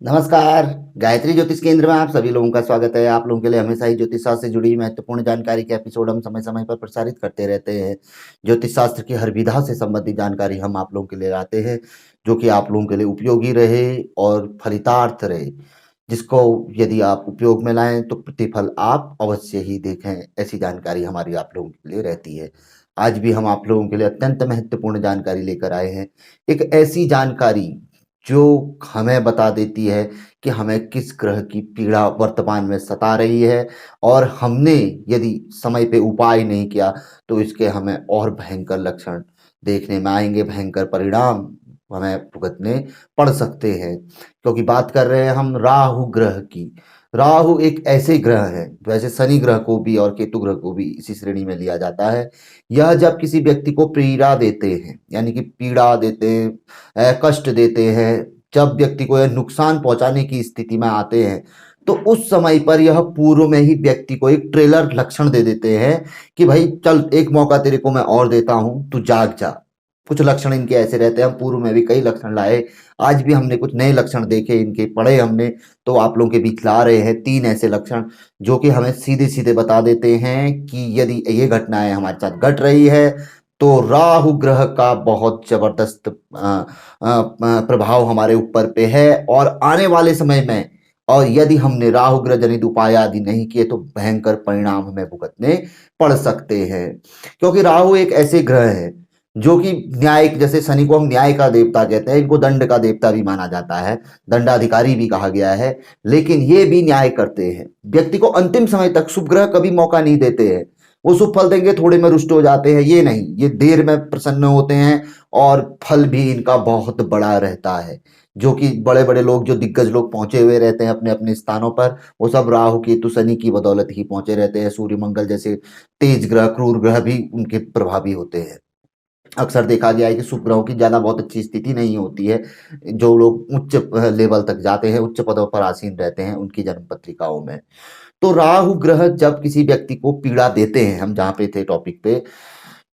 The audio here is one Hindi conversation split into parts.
नमस्कार। गायत्री ज्योतिष केंद्र में आप सभी लोगों का स्वागत है। आप लोगों के लिए हमेशा ही ज्योतिष शास्त्र से जुड़ी महत्वपूर्ण जानकारी के एपिसोड हम समय समय पर प्रसारित करते रहते हैं। ज्योतिष शास्त्र की हर विधा से संबंधित जानकारी हम आप लोगों के लिए लाते हैं, जो कि आप लोगों के लिए उपयोगी रहे और फलितार्थ रहे, जिसको यदि आप उपयोग में लाएं तो प्रतिफल आप अवश्य ही देखें। ऐसी जानकारी हमारी आप लोगों के लिए रहती है। आज भी हम आप लोगों के लिए अत्यंत महत्वपूर्ण जानकारी लेकर आए हैं। एक ऐसी जानकारी जो हमें बता देती है कि हमें किस ग्रह की पीड़ा वर्तमान में सता रही है, और हमने यदि समय पे उपाय नहीं किया तो इसके हमें और भयंकर लक्षण देखने में आएंगे, भयंकर परिणाम हमें भुगतने पड़ सकते हैं। क्योंकि बात कर रहे हैं हम राहु ग्रह की। राहु एक ऐसे ग्रह है, वैसे शनि ग्रह को भी और केतु ग्रह को भी इसी श्रेणी में लिया जाता है। यह जब किसी व्यक्ति को पीड़ा देते हैं, यानी कि पीड़ा देते हैं, कष्ट देते हैं, जब व्यक्ति को यह नुकसान पहुंचाने की स्थिति में आते हैं, तो उस समय पर यह पूर्व में ही व्यक्ति को एक ट्रेलर लक्षण दे देते हैं कि भाई चल एक मौका तेरे को मैं और देता हूं, तू जाग जा। कुछ लक्षण इनके ऐसे रहते हैं। हम पूर्व में भी कई लक्षण लाए, आज भी हमने कुछ नए लक्षण देखे इनके, पढ़े हमने, तो आप लोगों के बीच ला रहे हैं तीन ऐसे लक्षण जो कि हमें सीधे सीधे बता देते हैं कि यदि ये घटनाएं हमारे साथ घट रही है तो राहु ग्रह का बहुत जबरदस्त प्रभाव हमारे ऊपर पे है, और आने वाले समय में, और यदि हमने राहु ग्रह जनित उपाय आदि नहीं किए तो भयंकर परिणाम हमें भुगतने पड़ सकते हैं। क्योंकि राहु एक ऐसे ग्रह है जो कि न्याय, जैसे शनि को हम न्याय का देवता कहते हैं, इनको दंड का देवता भी माना जाता है, दंडाधिकारी भी कहा गया है, लेकिन ये भी न्याय करते हैं। व्यक्ति को अंतिम समय तक शुभ ग्रह कभी मौका नहीं देते हैं। वो शुभ फल देंगे, थोड़े में रुष्ट हो जाते हैं, ये नहीं, ये देर में प्रसन्न होते हैं, और फल भी इनका बहुत बड़ा रहता है। जो कि बड़े बड़े लोग, जो दिग्गज लोग पहुंचे हुए रहते हैं अपने अपने स्थानों पर, वो सब राहु केतु शनि की बदौलत ही पहुंचे रहते हैं। सूर्य मंगल जैसे तेज ग्रह, क्रूर ग्रह भी उनके प्रभावी होते हैं। अक्सर देखा गया है कि शुभ ग्रहों की ज्यादा बहुत अच्छी स्थिति नहीं होती है। जो लोग उच्च लेवल तक जाते हैं, उच्च पदों पर आसीन रहते हैं, उनकी जन्म पत्रिकाओं में। तो राहु ग्रह जब किसी व्यक्ति को पीड़ा देते हैं, हम जहां पे थे टॉपिक पे,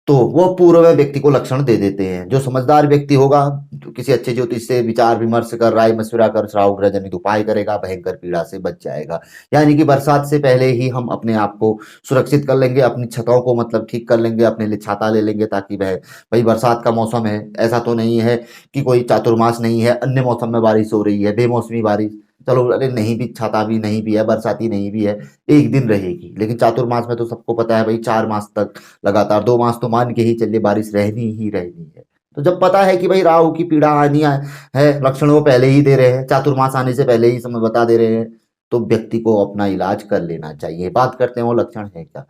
तो वो पूर्व में व्यक्ति को लक्षण दे देते हैं। जो समझदार व्यक्ति होगा, जो किसी अच्छे ज्योतिष से विचार विमर्श कर, राय मशविरा कर राहु ग्रह जनित उपाय करेगा, भयंकर पीड़ा से बच जाएगा। यानी कि बरसात से पहले ही हम अपने आप को सुरक्षित कर लेंगे, अपनी छतों को मतलब ठीक कर लेंगे, अपने लिए छाता ले लेंगे, ताकि वह, भाई बरसात का मौसम है, ऐसा तो नहीं है कि कोई चातुर्मास नहीं है, अन्य मौसम में बारिश हो रही है, बेमौसमी बारिश। चलो अरे नहीं भी, छाता भी नहीं भी है, बरसाती नहीं भी है, एक दिन रहेगी, लेकिन चातुर्मास में तो सबको पता है भाई 4 मास तक लगातार, 2 मास तो मान के ही चलिए बारिश रहनी ही रहनी है। तो जब पता है कि भाई राहु की पीड़ा आनी है, लक्षण वो पहले ही दे रहे हैं, चातुर्मास आने से पहले ही समय बता दे रहे हैं, तो व्यक्ति को अपना इलाज कर लेना चाहिए। बात करते हैं वो लक्षण है क्या।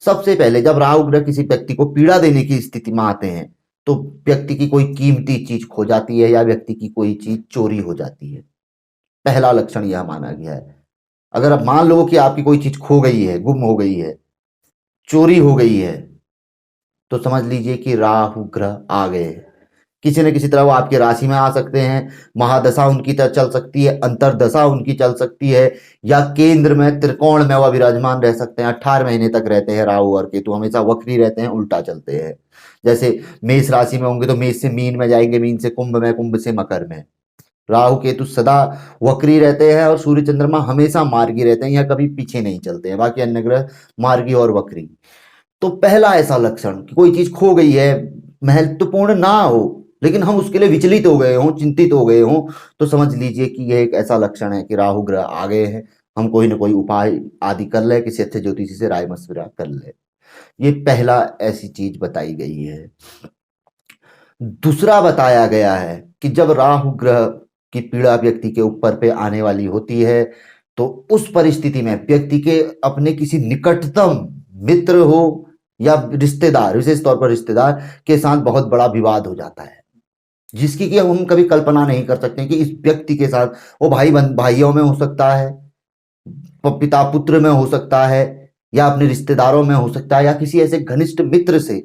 सबसे पहले जब राहु ग्रह किसी व्यक्ति को पीड़ा देने की स्थिति में आते हैं, तो व्यक्ति की कोई कीमती चीज खो जाती है, या व्यक्ति की कोई चीज चोरी हो जाती है। पहला लक्षण यह माना गया है। अगर अब मान लो कि आपकी कोई चीज खो गई है, गुम हो गई है, चोरी हो गई है, तो समझ लीजिए कि राहु ग्रह आ गए हैं। किसी न किसी तरह वो आपकी राशि में आ सकते हैं, महादशा उनकी तरह चल सकती है, अंतरदशा उनकी चल सकती है, या केंद्र में त्रिकोण में वह विराजमान रह सकते हैं। 18 महीने तक रहते हैं राहु और केतु, हमेशा वक्री रहते हैं, उल्टा चलते हैं। जैसे मेष राशि में होंगे तो मेष से मीन में जाएंगे, मीन से कुंभ में, कुंभ से मकर में। राहु केतु सदा वक्री रहते हैं, और सूर्य चंद्रमा हमेशा मार्गी रहते हैं, या कभी पीछे नहीं चलते हैं। बाकी अन्य ग्रह मार्गी और वक्री। तो पहला ऐसा लक्षण कि कोई चीज खो गई है, महत्वपूर्ण ना हो, लेकिन हम उसके लिए विचलित हो गए हों, चिंतित हो गए हों, तो समझ लीजिए कि यह एक ऐसा लक्षण है कि राहु ग्रह आ गए हैं। हम कोई ना कोई उपाय आदि कर ले, किसी अच्छे ज्योतिषी से राय मशविरा कर ले। ये पहला ऐसी चीज बताई गई है। दूसरा बताया गया है कि जब राहु ग्रह की पीड़ा व्यक्ति के ऊपर पे आने वाली होती है, तो उस परिस्थिति में व्यक्ति के अपने किसी निकटतम मित्र हो या रिश्तेदार, विशेष तौर पर रिश्तेदार के साथ बहुत बड़ा विवाद हो जाता है, जिसकी कि हम कभी कल्पना नहीं कर सकते कि इस व्यक्ति के साथ, वो भाइयों में हो सकता है, पिता पुत्र में हो सकता है, या अपने रिश्तेदारों में हो सकता है, या किसी ऐसे घनिष्ठ मित्र से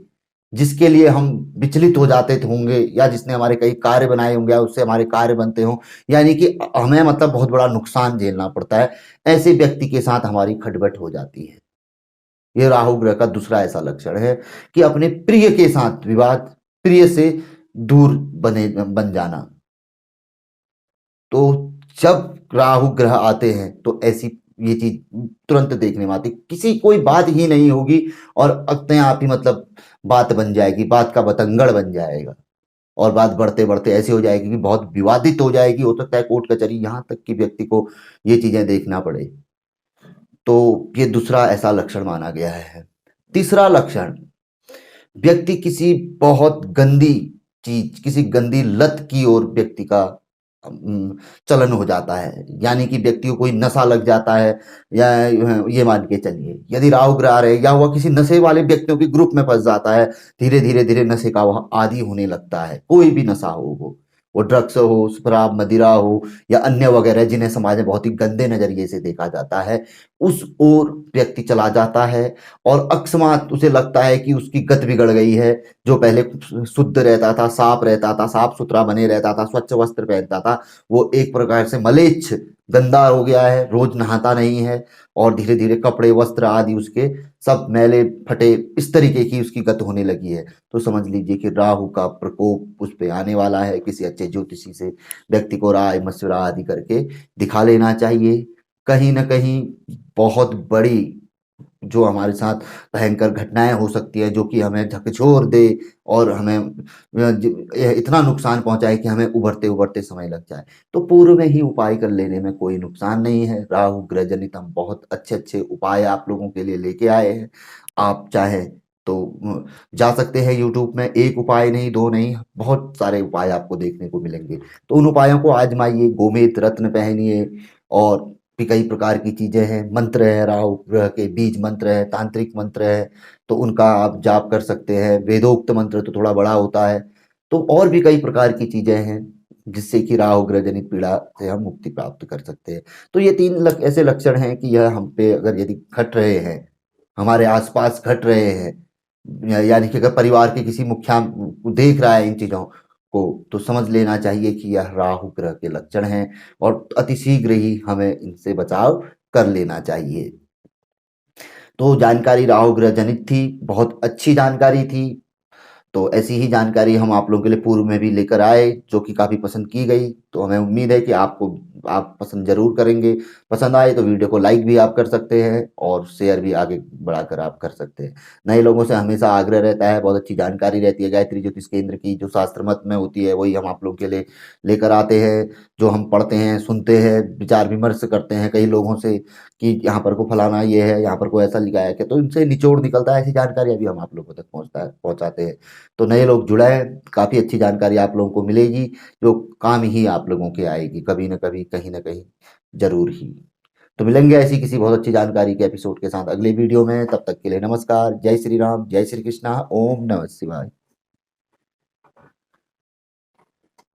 जिसके लिए हम विचलित हो जाते थे होंगे, या जिसने हमारे कई कार्य बनाए होंगे, या उससे हमारे कार्य बनते हों, यानी कि हमें मतलब बहुत बड़ा नुकसान झेलना पड़ता है। ऐसे व्यक्ति के साथ हमारी खटबट हो जाती है। ये राहु ग्रह का दूसरा ऐसा लक्षण है कि अपने प्रिय के साथ विवाद, प्रिय से दूर बन जाना। तो जब राहु ग्रह आते हैं तो ऐसी ये चीज तुरंत देखने में आती, किसी कोई बात ही नहीं होगी और अपने आप ही मतलब बात बन जाएगी, बात का बतंगड़ बन जाएगा और बात बढ़ते बढ़ते ऐसे हो जाएगी कि बहुत विवादित हो जाएगी, हो सकता है कोर्ट कचहरी यहाँ तक कि व्यक्ति को ये चीजें देखना पड़े। तो ये दूसरा ऐसा लक्षण माना गया है। तीसरा लक्षण, व्यक्ति किसी बहुत गंदी चीज, किसी गंदी लत की ओर व्यक्ति का चलन हो जाता है, यानी कि व्यक्ति को कोई नशा लग जाता है, या ये मान के चलिए यदि राहु ग्रह रहे या वह किसी नशे वाले व्यक्तियों के ग्रुप में फंस जाता है, धीरे धीरे धीरे नशे का वह आदी होने लगता है। कोई भी नशा हो, वो ड्रग्स हो, शराब मदिरा हो या अन्य वगैरह जिन्हें समाज में बहुत ही गंदे नजरिए से देखा जाता है, उस ओर व्यक्ति चला जाता है और अकस्मात उसे लगता है कि उसकी गत बिगड़ गई है। जो पहले शुद्ध रहता था, साफ रहता था, साफ सुथरा बने रहता था, स्वच्छ वस्त्र पहनता था, वो एक प्रकार से मलेच्छ गंदा हो गया है, रोज नहाता नहीं है और धीरे धीरे कपड़े वस्त्र आदि उसके सब मैले फटे, इस तरीके की उसकी गत होने लगी है। तो समझ लीजिए कि राहु का प्रकोप उस पे आने वाला है। किसी अच्छे ज्योतिषी से व्यक्ति को राय मशविरा आदि करके दिखा लेना चाहिए। कहीं ना कहीं बहुत बड़ी जो हमारे साथ भयंकर घटनाएं हो सकती है, जो कि हमें झकझोर दे और हमें इतना नुकसान पहुंचाए कि हमें उभरते उभरते समय लग जाए, तो पूर्व में ही उपाय कर लेने में कोई नुकसान नहीं है। राहु ग्रह जनित हम बहुत अच्छे अच्छे उपाय आप लोगों के लिए लेके आए हैं। आप चाहें तो जा सकते हैं यूट्यूब में, एक उपाय नहीं, दो नहीं, बहुत सारे उपाय आपको देखने को मिलेंगे। तो उन उपायों को आजमाइए। गोमेद रत्न पहनिए और भी कई प्रकार की चीजें हैं, मंत्र है, राहु ग्रह के बीज मंत्र है, तांत्रिक मंत्र है, तो उनका आप जाप कर सकते हैं। वेदोक्त मंत्र तो थोड़ा बड़ा होता है। तो और भी कई प्रकार की चीजें हैं जिससे कि राहु ग्रह जनित पीड़ा से हम मुक्ति प्राप्त कर सकते हैं। तो ये तीन ऐसे लक्षण हैं कि यह हम पे अगर यदि घट रहे हैं, हमारे आसपास घट रहे हैं, यानी कि अगर परिवार के किसी मुखिया देख रहा है इन चीजों को, तो समझ लेना चाहिए कि यह राहु ग्रह के लक्षण हैं और अतिशीघ्र ही हमें इनसे बचाव कर लेना चाहिए। तो जानकारी राहु ग्रह जनित थी, बहुत अच्छी जानकारी थी। तो ऐसी ही जानकारी हम आप लोगों के लिए पूर्व में भी लेकर आए, जो कि काफ़ी पसंद की गई। तो हमें उम्मीद है कि आपको आप पसंद ज़रूर करेंगे। पसंद आए तो वीडियो को लाइक भी आप कर सकते हैं और शेयर भी आगे बढ़ाकर आप कर सकते हैं। नए लोगों से हमेशा आग्रह रहता है, बहुत अच्छी जानकारी रहती है गायत्री ज्योतिष केंद्र की, जो शास्त्र मत में होती है वही हम आप लोगों के लिए लेकर आते हैं। जो हम पढ़ते हैं, सुनते हैं, विचार विमर्श करते हैं कई लोगों से कि यहाँ पर को फलाना ये है, यहाँ पर को ऐसा लिखा है कि, तो इनसे निचोड़ निकलता है, ऐसी जानकारी अभी हम आप लोगों तक पहुँचाते हैं। तो नए लोग जुड़े हैं, काफ़ी अच्छी जानकारी आप लोगों को मिलेगी, जो काम ही आप लोगों के आएगी कभी न कभी, कहीं न कहीं ज़रूर ही। तो मिलेंगे ऐसी किसी बहुत अच्छी जानकारी के एपिसोड के साथ अगले वीडियो में। तब तक के लिए नमस्कार, जय श्री राम, जय श्री कृष्णा, ओम नमः शिवाय।